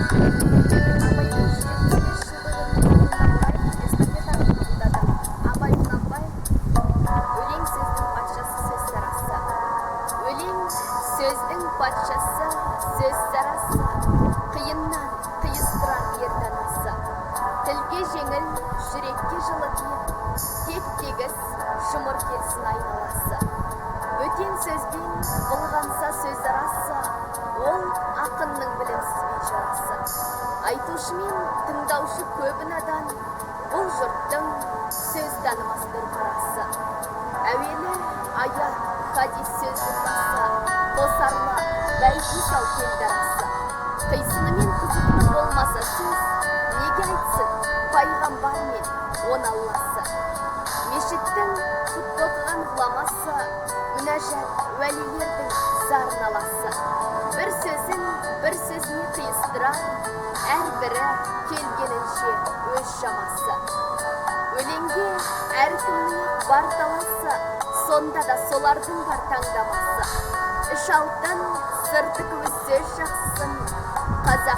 Абайдың 75 жылдығын орай эстафетаны қабылдады. Абай Құнанбаев өлең сөздің патшасы, сөз сарасы. Өлең сөздің патшасы, сөз сарасы. Қиыннан қиыстырар ер данасы. Тілге жеңіл, жүрекке жылы тиіп, тек-тегіс жұмыр келсін айналасы. Бөтен сөзбен былғанса сөз арасы, ол ақынның білімсізбей жарасы. Айтушы мен тыңдаушы көбі надан, бұл жұрттың сөз танымас бір парасы. Әуелі аят, хадис сөздің басы, қосарлы бәйгі сал келді арасы. Қисынымен қызықны болмаса сөз, неге айтсын пайғамбар мен он алласы. Мешіттің құтбы оқыған ғұламасы, мүнәжат уәлилердің зарын аласы. Бір сөзін бір сөзіне қиыстырар, әрбірі келгенінше өз шамасы. Өлеңге әркімнің бар таласы, сонда да солардың бар таңдамасы. Үш алтын, сырты көз сөз жақсысын, қазақ